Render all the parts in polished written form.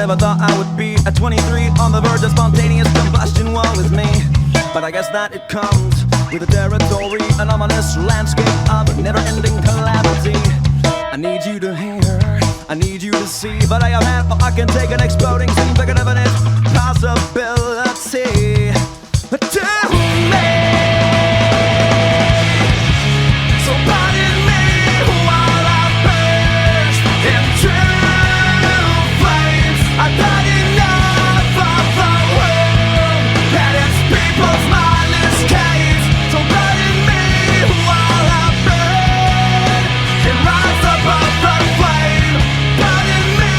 never thought I would be at 23 on the verge of spontaneous combustion. Woe is me, but I guess that it comes with the territory, an ominous landscape of never-ending calamity. I need you to hear, I need you to see, but I have had, I can take an exploding scene, bigger than its possibility. But to me, so pardon me while I burst into flames. I've had enough of the world and its people's mindless caves. So pardon me while I burn and rise above the flame. Pardon me,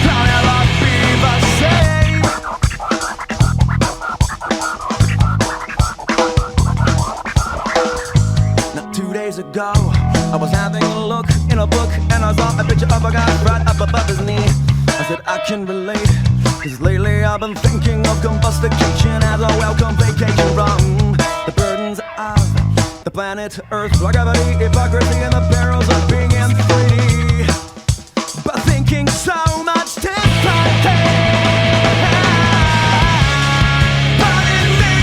I'll never be the same. Now 2 days ago, I was having a look in a book and I saw a picture of a guy right up above his knee. I said I can relate, cause lately I've been thinking of combustication as a welcome vacation from the burdens of the planet Earth, gravity, hypocrisy, and the perils of being in 3D. But thinking so much differently. Pardon me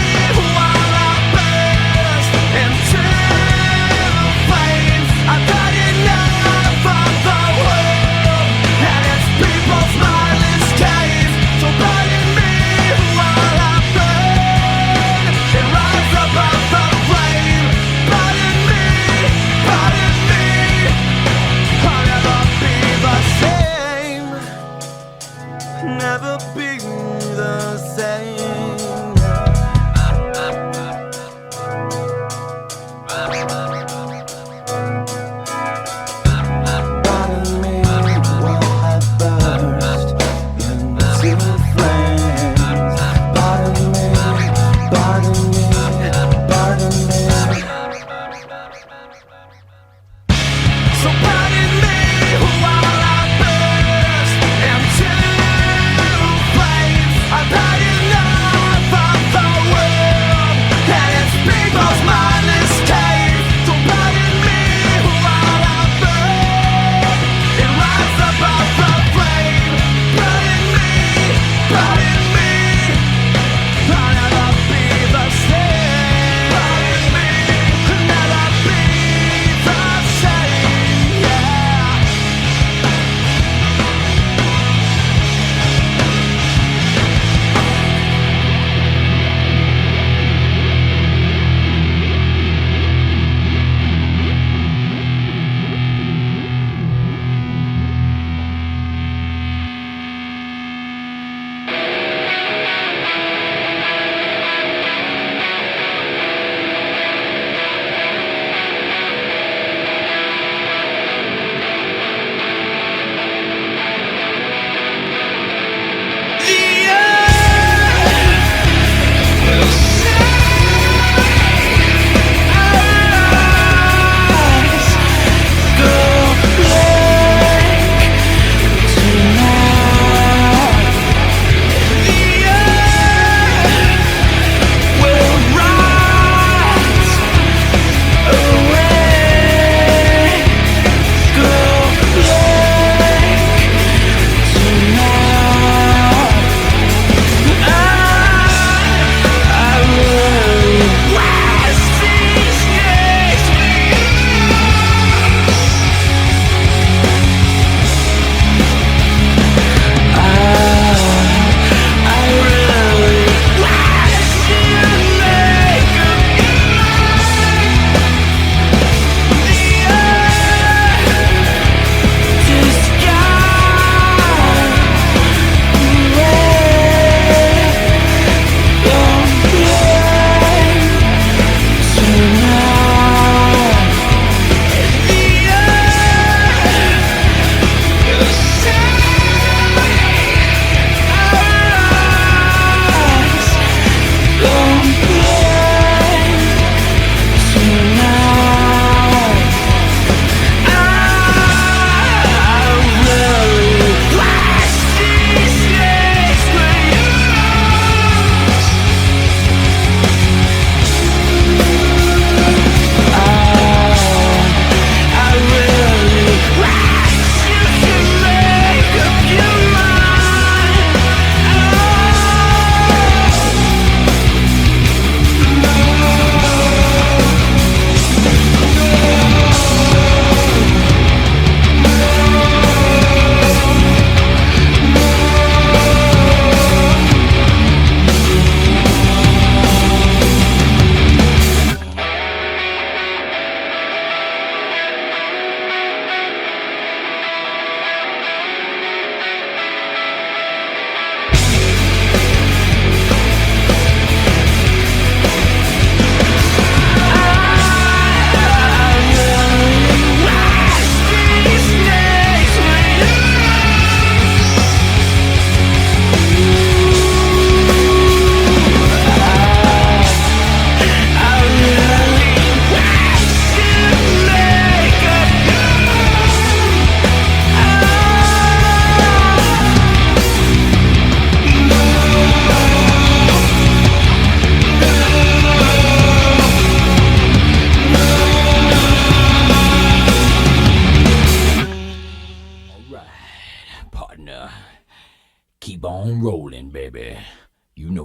while I burst into flames. I've had enough of the world and its people's mindless caves. So pardon me while I burn and rise above the flame. Pardon me, I'll never be the same.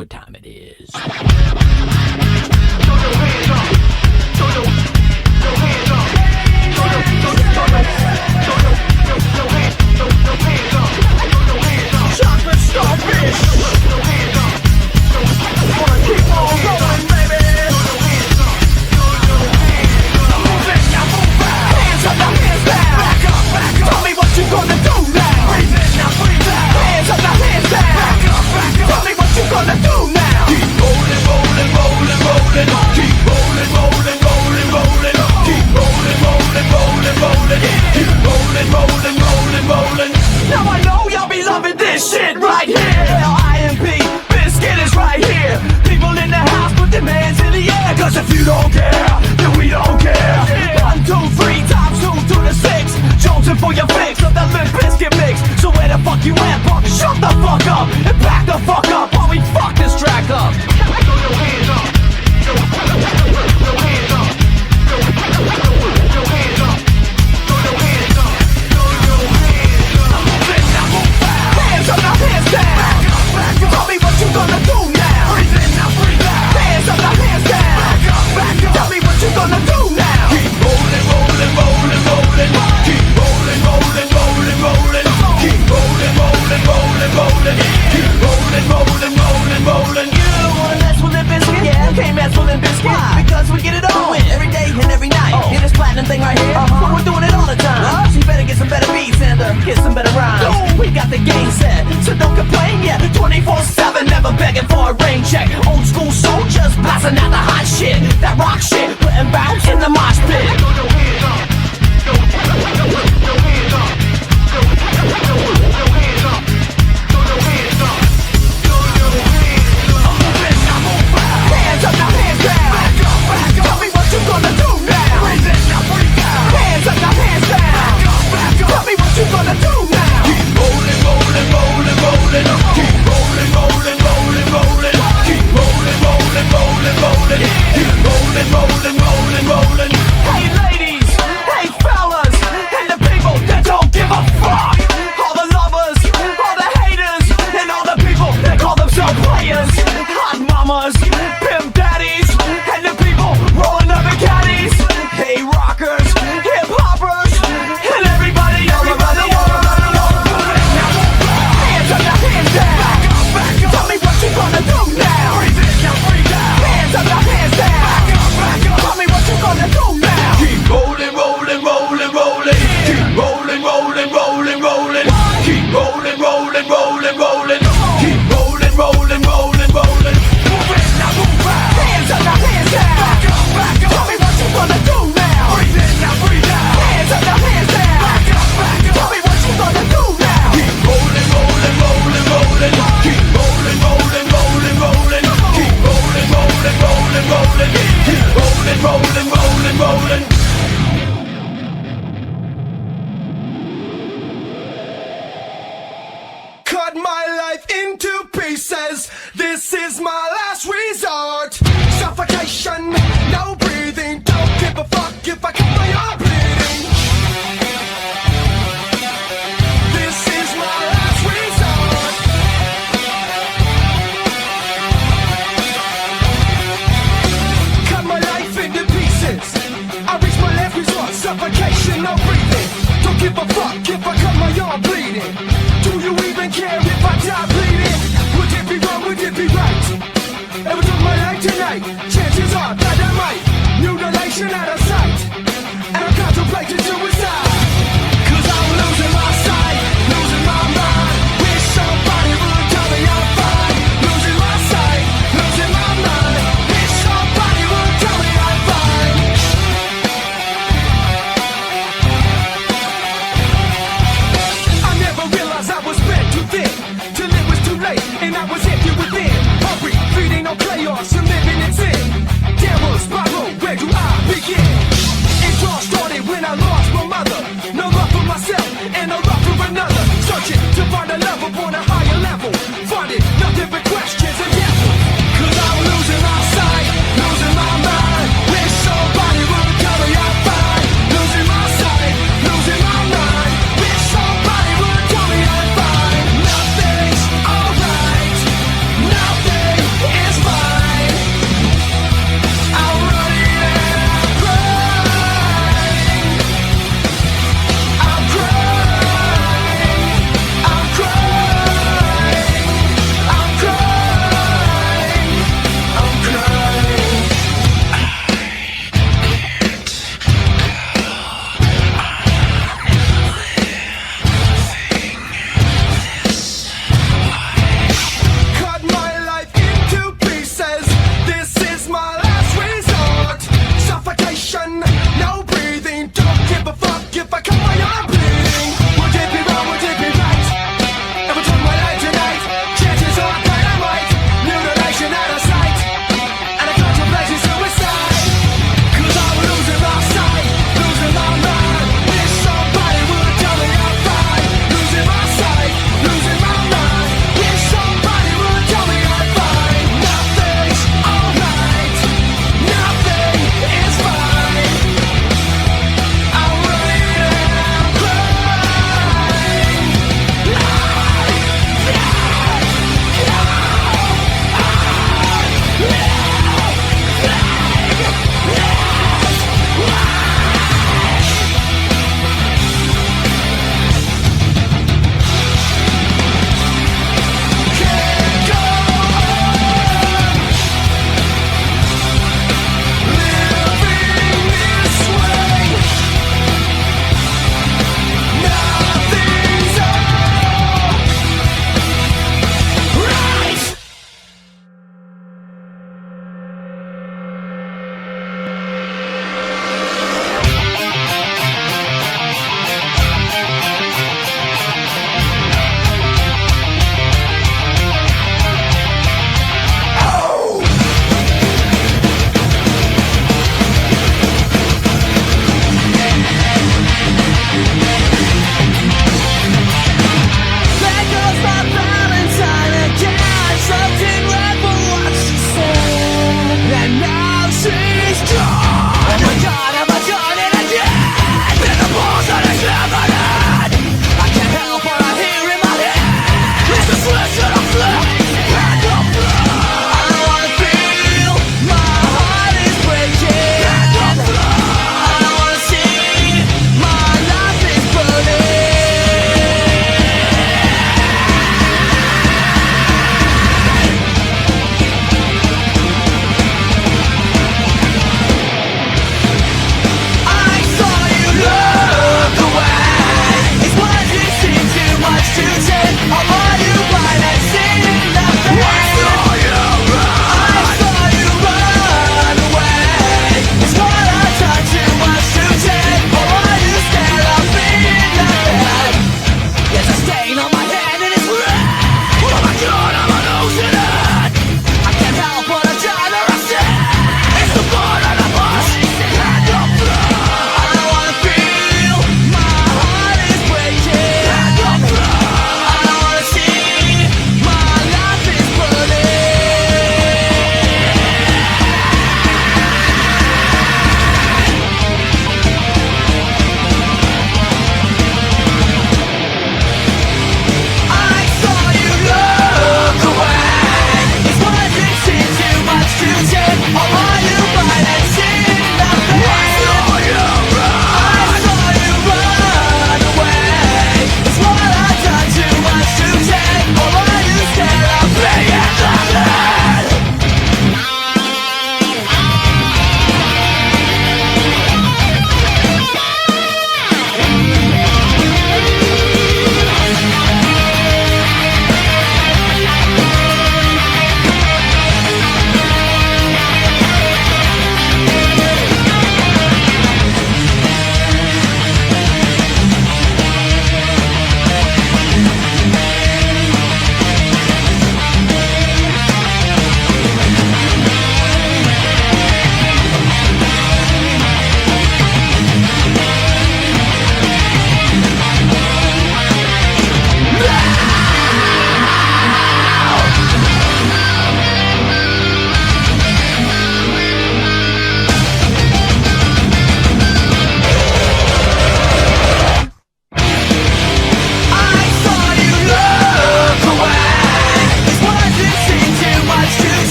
what time it is. Throw your hands up. Throw your hands up. Throw your hands up. Chocolate starfish. Throw your hands up. Wanna keep on going, baby. I'm moving, now move out. Hands up, now hands down. Back up, back up. Tell me what you gonna do now. Breathe in, now breathe out. Hands up, now hands down. Back up, back up. Tell me what you gonna do now. Keep rolling, rolling, rolling, rolling. Keep rolling, rolling, rolling, rolling. Keep rolling, rolling, rolling, rolling. Keep rolling, rolling, rolling, rolling. Now I know y'all be loving this shit right here. limp, bizkit is right here. People in the house put their hands in the air. Cause if you don't care, then we don't care. 1, 2, 3 times 2 to the 6. Jonesing for your fix of that limp bizkit mix. So where the fuck you at, punk? Shut the fuck up and back the fuck up while we fuck this track up. Throw your hands up. Throw your hands up. Throw your hands up. Throw your hands up. Throw your hands up. I'm moving, now move out. Hands up, now hands down. Back up, back up. Tell me what you gonna do now. Breathe in, now breathe out. Hands up, now hands down. Back up, back up. Tell me what you gonna do now. Keep rolling, rolling, rolling, rolling. Keep rolling, rolling, rolling, rolling. Keep rolling, rolling, rolling, rolling. Keep rolling, rolling, rolling, rolling. You don't wanna mess with limp bizkit? Yeah, you can't mess with limp bizkit. Why? Because we get it on every day and every night. Hear this platinum thing right here? But we're doing it all the time. So you better get some better beats and get some better rhymes. We got the game set, so don't complain yet. 24/7, never begging for a rain check. Old school soldiers blasting out the hot shit. That rock shit, putting bounce in the mosh pit. Throw your hands up. Throw your hands up. Throw your hands up. Throw your hands up. Throw your hands up. I'm moving, now move out. Hands up, now hands down. Back up, back up. Tell me what you gonna do now. Breathe in, now breathe out. Hands up, now hands down. Back up, back up. Tell me what you gonna do now. Keep rolling, rolling, rolling, rolling. Keep rolling, rolling, rolling, rolling. Keep rolling, rolling, rolling, rolling. Keep rolling, rolling, rolling, rolling. Hey ladies, hey fellas, and the people that don't give a fuck. All the lovers, all the haters, and all the people that call themselves players. Hot mamas, pimp daddies, and the people rolling up in caddies. Hey rockers, hip hoppers, and everybody all around the world. Hands up, now hands down. Back up, back up. Tell me what you gonna do now. Breathe in, now breathe out. Hands up, now hands down. Back up, back up. Tell me what you gonna do now. Keep rolling, rolling, rolling, rolling. Keep rolling, rolling, rolling, rolling. Keep rolling, rolling, rolling, rolling. Keep rolling, rolling, rolling, rolling. Move in, now move out. Hands up, now hands down. Back up, back up. Tell me what you gonna do now. Breathe in, now breathe out. Hands up, now hands down. Back up, back up. Tell me what you gonna do now. Keep rolling, rolling, rolling, rolling. Keep rolling, rolling, rolling, rolling. Keep rolling, rolling, rolling, rolling. Keep rolling, rolling, rolling, rolling. Cut my life into pieces. This is my last resort. Suffocation, no breathing. Don't give a fuck if I cut my arm bleeding. This is my last resort. Cut my life into pieces. I reach my last resort. Suffocation, no breathing. Don't give a fuck if I cut my arm bleeding. Do you even care if I die bleeding? Would it be wrong, would it be right? Ever took my life tonight? Chances are that I might. Mutilation out of sight. And I'm contemplating suicide. Cause I'm losing my sight, losing my mind. Wish somebody would tell me I'm fine. Losing my sight, losing my mind. Wish somebody would tell me I'm fine. I never realized I was spread too thin, till it was too late and I was empty within. Hungry, feeding on chaos and living in sin. Downward spiral, where do I begin? It all started when I lost my mother. No love for myself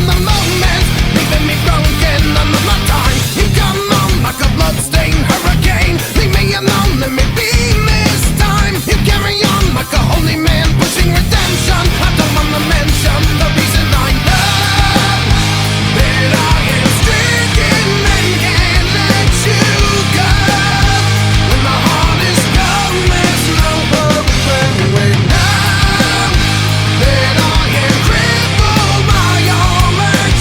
on the moment, leaving me broken another time. You come on like a bloodstained hurricane, leave me alone, let me be this time. You carry on like a holy man, pushing redemption. I don't wanna mention the reason I know that I am stricken and can't let you go. When the heart is gone, there's no hope anyway. Now that I am crippled by all that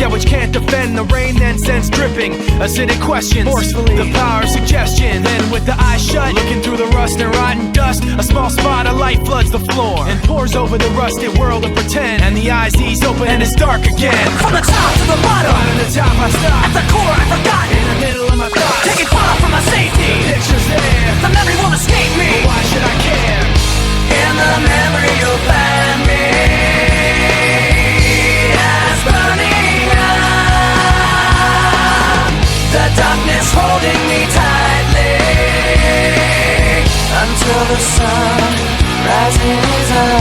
at which can't defend. The rain then sends dripping acidic questions, forcefully the power of suggestion. Then with the eyes shut, looking through the rust and rotten dust, a small spot of light floods the floor and pours over the rusted world of pretend. And the eyes ease open and it's dark again. From the top to the bottom, bottom to top I stop. At the core I forgot, in the middle of my thoughts, taking far from my safety. The picture's there, the memory won't escape me. But why should I care? In the memory you'll find me as burning up, the darkness holding me tightly until the sun rises up.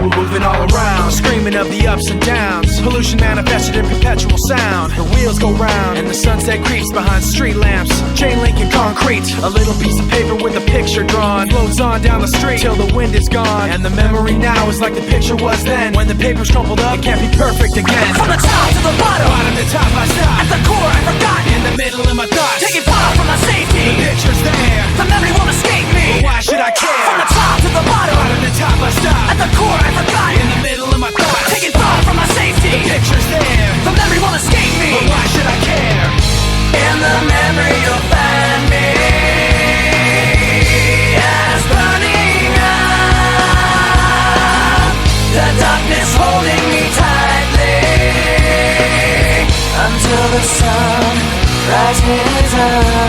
Moving all around, screaming of the ups and downs, pollution manifested in perpetual sound. The wheels go round and the sunset creeps behind street lamps, chain link and concrete. A little piece of paper with a picture drawn floats on down the street till the wind is gone. And the memory now is like the picture was then. When the paper's crumpled up, it can't be perfect again. From the top to the bottom, bottom to top I stop. At the core I forgot, in the middle of my thoughts, taking far from my safety. The picture's there, the memory won't escape me. But why should I care? From the top to the bottom, bottom to top I stop. At the core I forgot, in the middle of my thoughts, taking far from my safety. The picture's there, the memory won't escape me. But why should I care? In the memory you'll find me as burning up, the darkness holding me tightly until the sun rises up.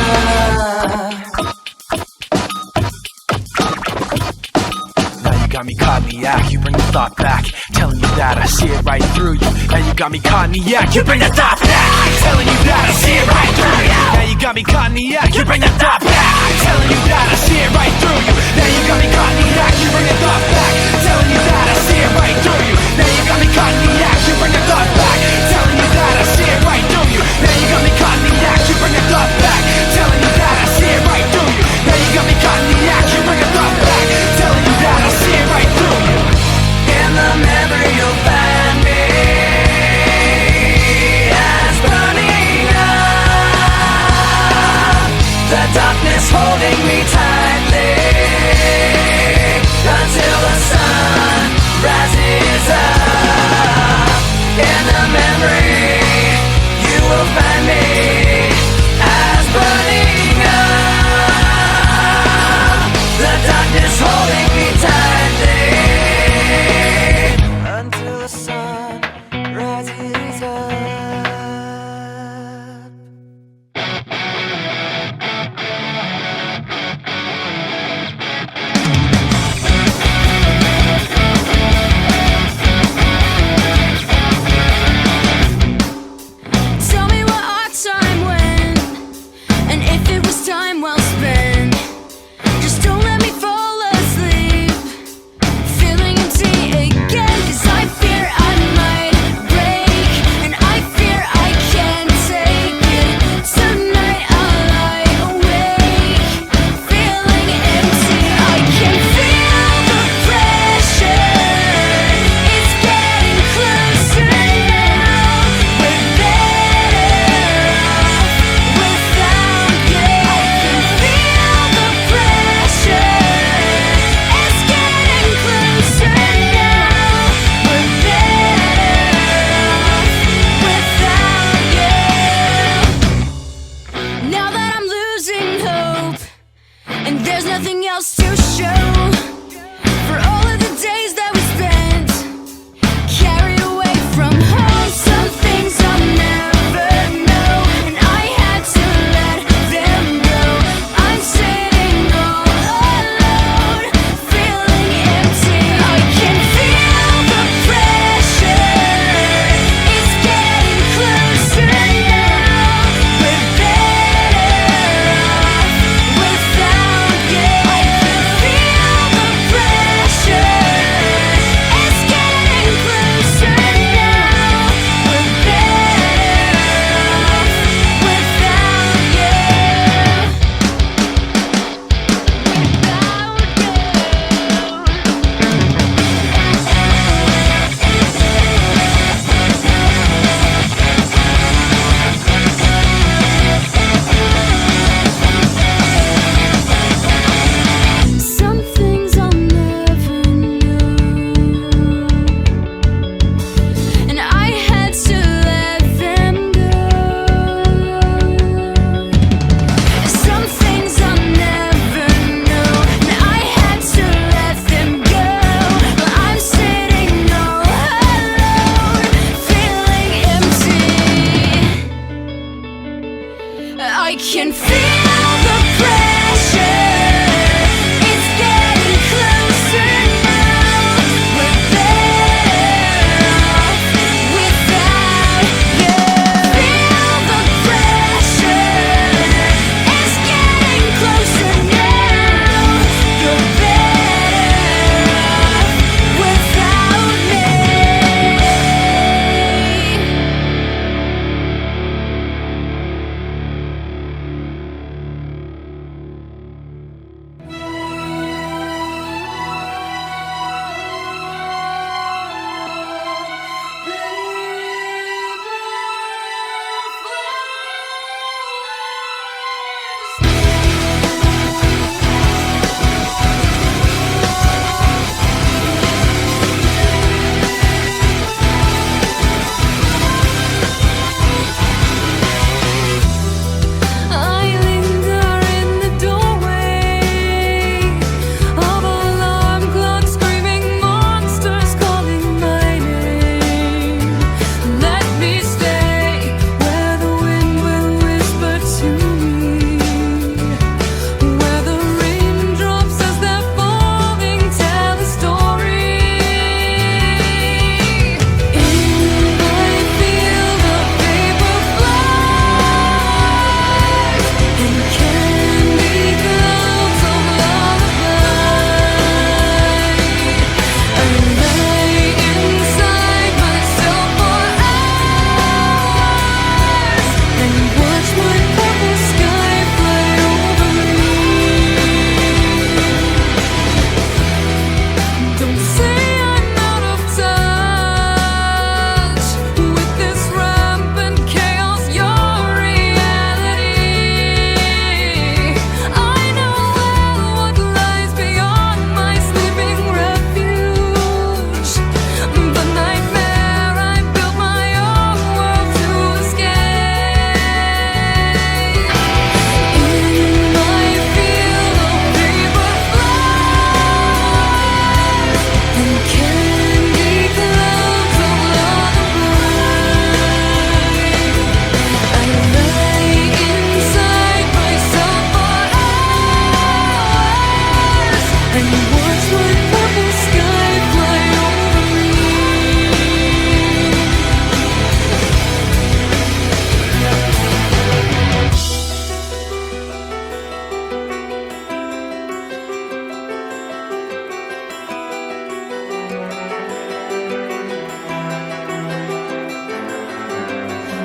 Got me caught in the act, you bring the thought back, telling you that I see it right through you. Now you got me caught in the act, you bring the thought back, telling you that I see it right through you. Now you got me caught in the act, you bring the thought back, telling you that I see it right through you. Now you got me caught in the act, you bring the thought back, telling you that I see it right through you. Now you got me caught in the act, you bring the thought back, telling you that I see it right through you. Now you got me caught in the act, you bring the thought back, telling you that I see it right through you. Now you got me caught in the act, you bring the thought back, telling you that I see it right through you. In the memory you'll find me as burning up, the darkness holding me tightly until the sun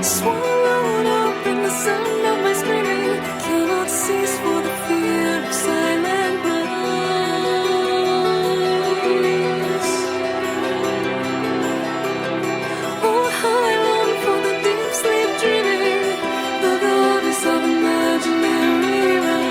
Swallowed up in the sound of my screaming, cannot cease for the fear of silent rise. Oh, how I long for the deep sleep dreaming, the goddess of imaginary rise.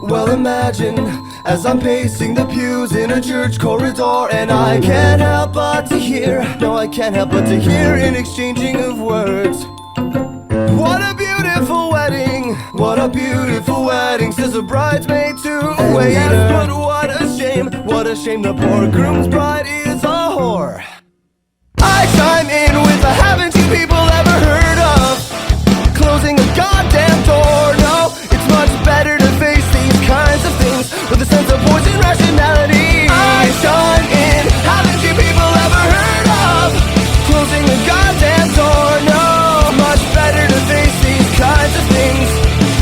Well, imagine as I'm pacing the pews in a church corridor, and I can't help but to hear, no, I can't help but to hear an exchanging of words. What a beautiful wedding, what a beautiful wedding, says a bridesmaid to a waiter. Yes, but what a shame, the poor groom's bride is a whore. I chime in with a haven't you people ever heard of closing a goddamn door? No, it's much better to face these kinds of things with a sense of poison rationality. I chime in, haven't you people ever heard of closing a goddamn door? No, it's much better to face these kinds of things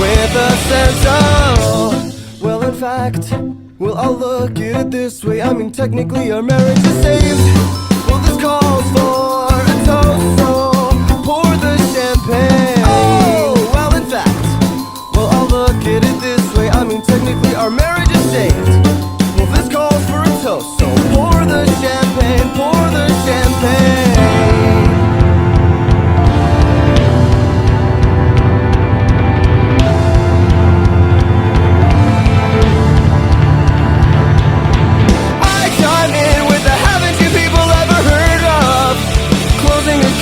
with a sense of, well, in fact, well, I'll look at it this way. I mean, technically our marriage is saved. Well, this calls for a toast, so pour the champagne. Oh, well, in fact, well, I'll look at it this way. I mean, technically our marriage is saved. Well, this calls for a toast, so pour the champagne, pour the champagne. I chime in with the haven't you people ever heard of closing a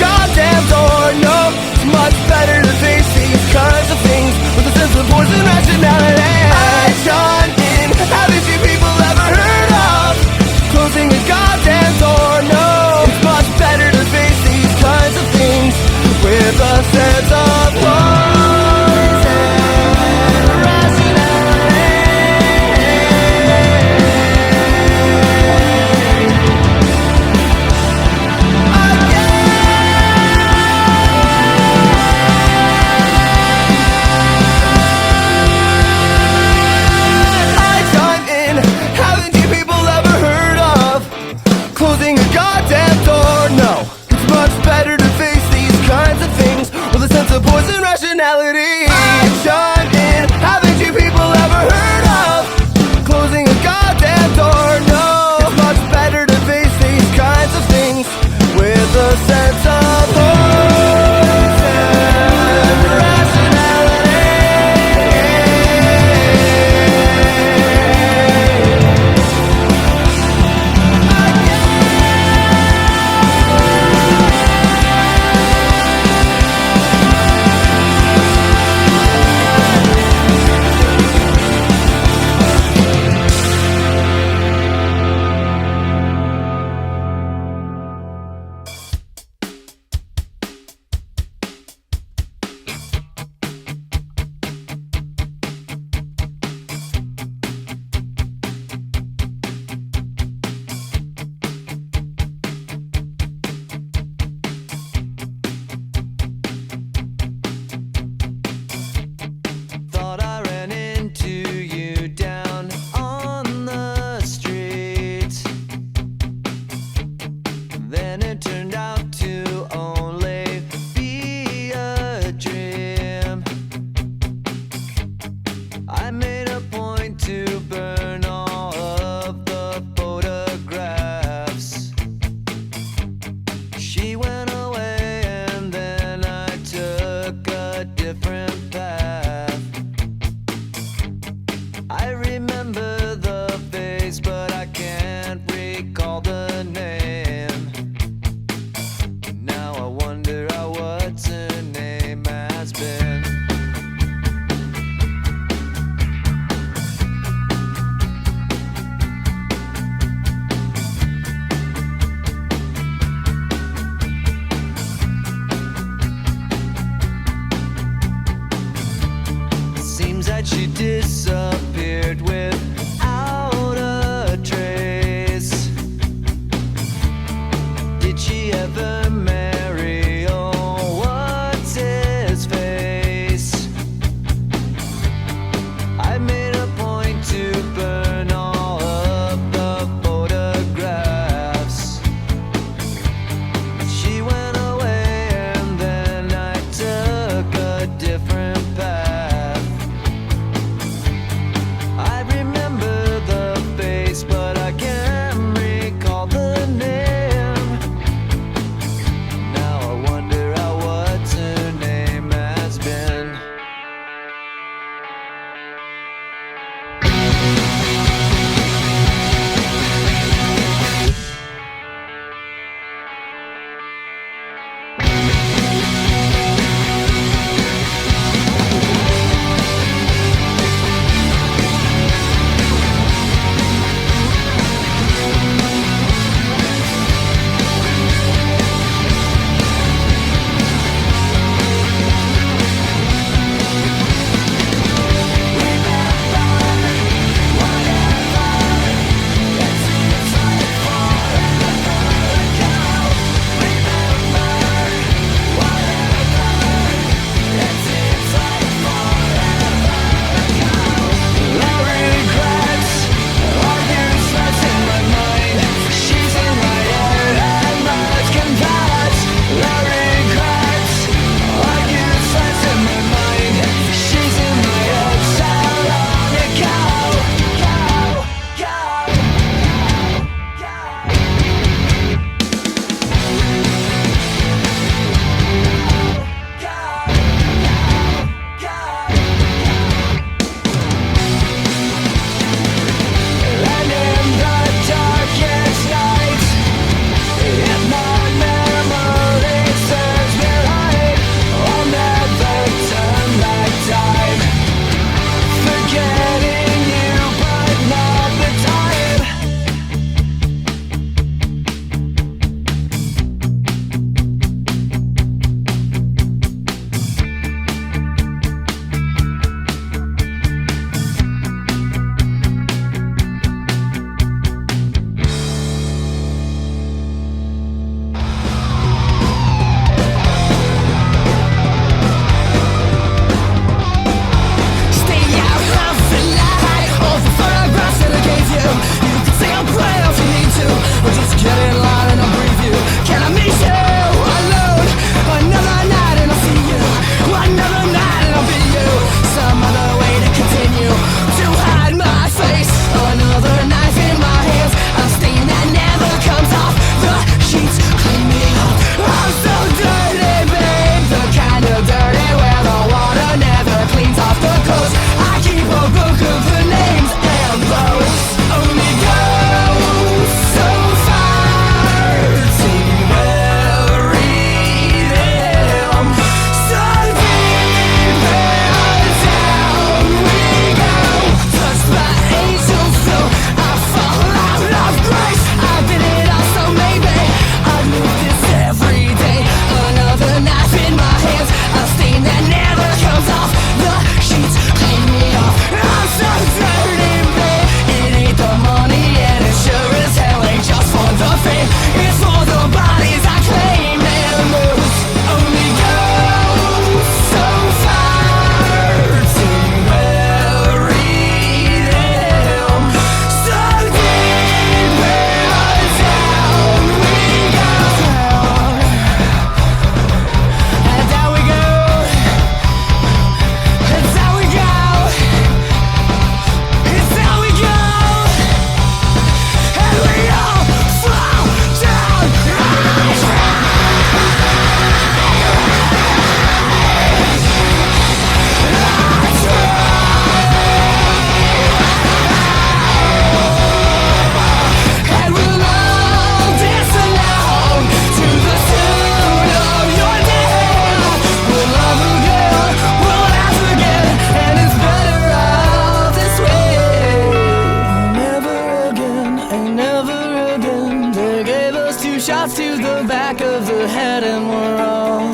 shots to the back of the head, and we're all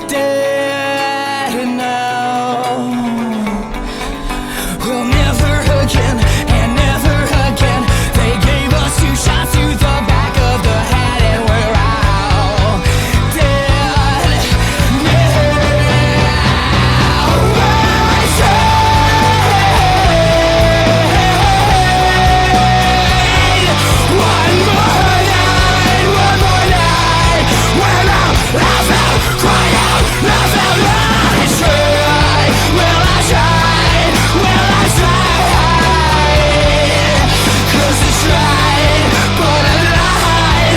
dead now. Well, never again, and never again. They gave us 2 shots to the back of the head, and we're all dead now. I say, one more night, when I'll laugh out, cry out, laugh out loud. I try, will I try, will I try? 'Cause I tried, but I lied. I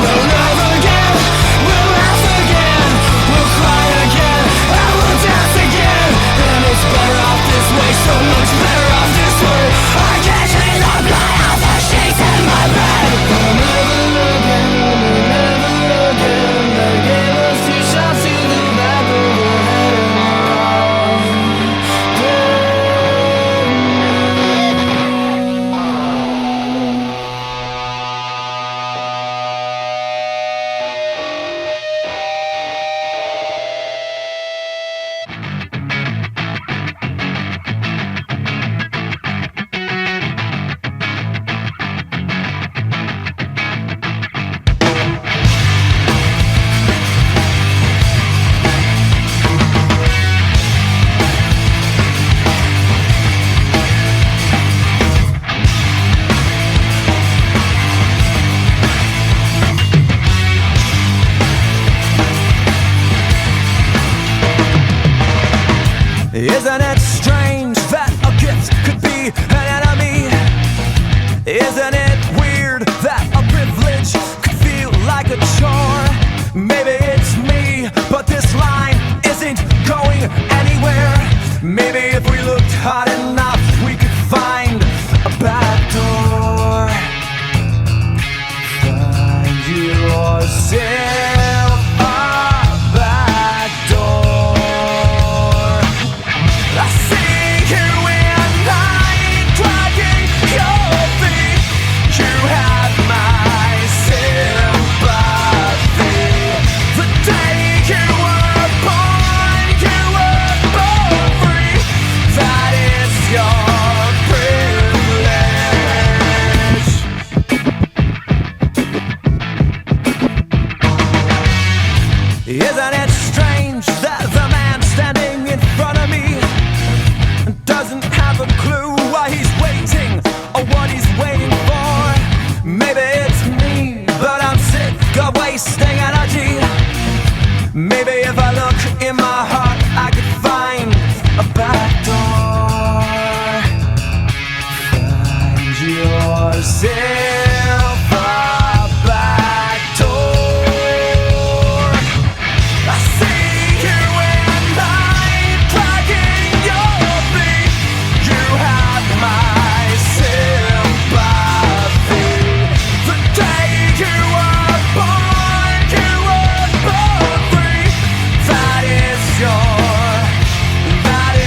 we'll love again, we'll laugh again, we'll cry again, and we'll dance again. And it's better off this way, so much better off this way. I can't change the blood off the sheets in my bed. We'll never again, we'll never again. They gave us 2 shots to the back of the head, and we're Isn't it strange that a gift could be an enemy? Isn't it weird that a privilege could feel like a chore? Maybe it's me, but this line isn't going anywhere. Maybe if we looked hard enough, we could find a back door. Find yourself a back door. I see you in night, dragging your feet. You have my sympathy. The day you were born, you were born free. That is your privilege. Isn't it strange that the man standing in front of me doesn't have a clue why he's waiting or what he's waiting for? Maybe it's me, but I'm sick of wasting energy. Maybe if I look in my heart, I could find a back door. Find yourself a back door. I see you in night, dragging your feet. You have my sympathy. The day you were born, you were born free. That is your privilege.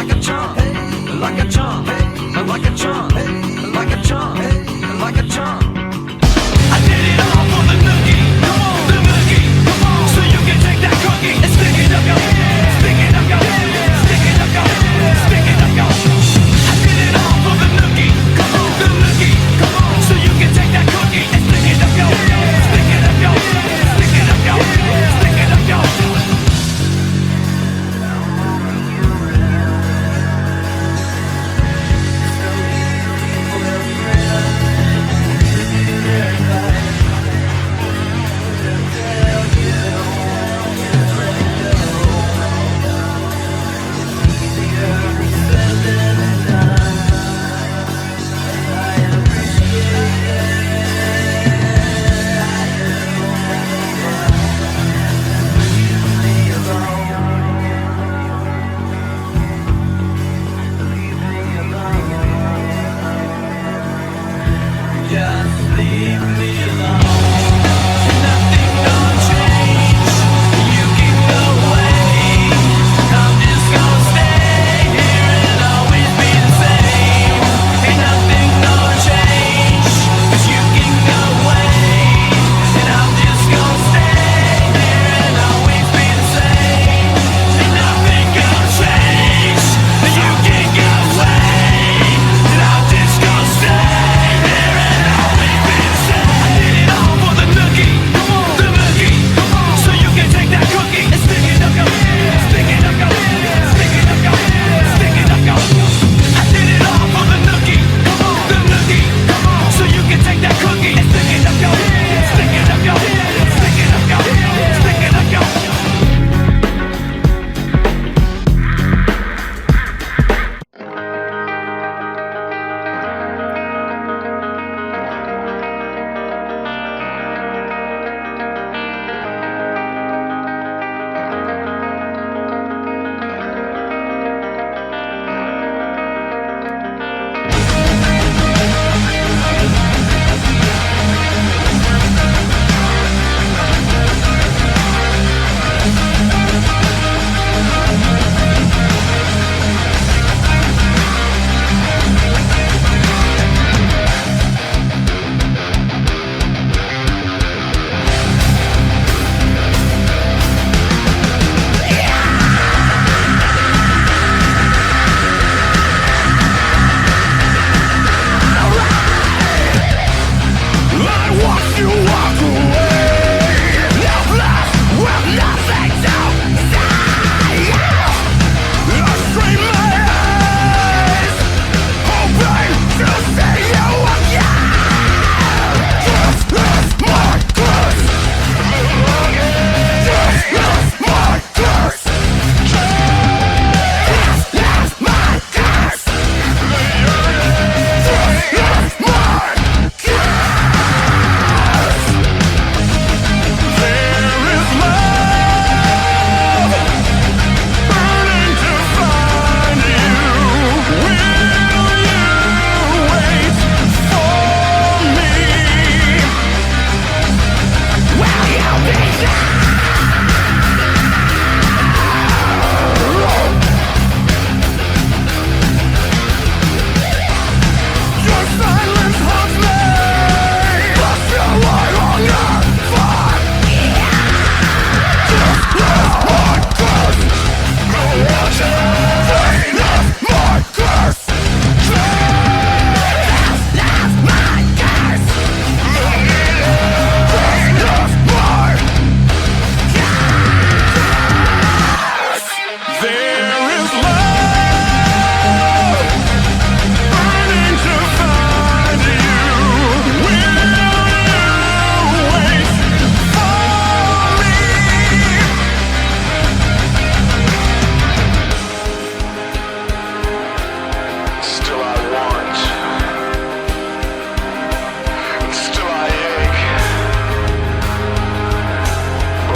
like a charm, like a charm, like a charm, like a charm, like a charm. I did it all for the nookie, come on, the nookie, come on. So you can take that cookie and stick it up your head, stick it up your head, stick it up your head, stick it up your head. I did it all for the nookie, come on, the nookie, come on. So you can take that cookie and stick it up your head, stick it up your head, stick it up your head, stick it up your head.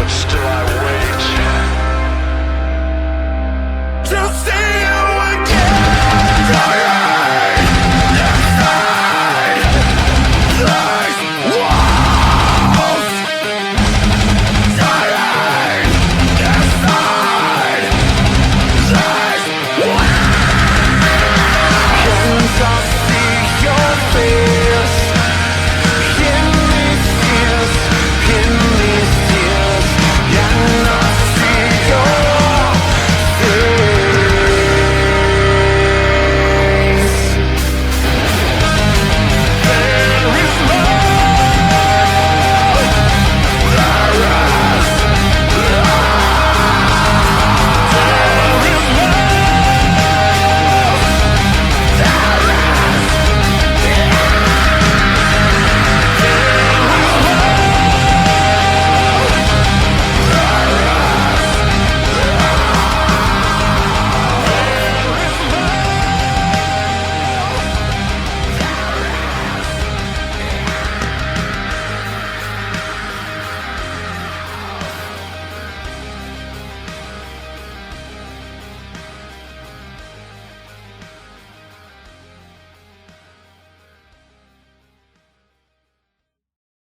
Still I wait. Just stay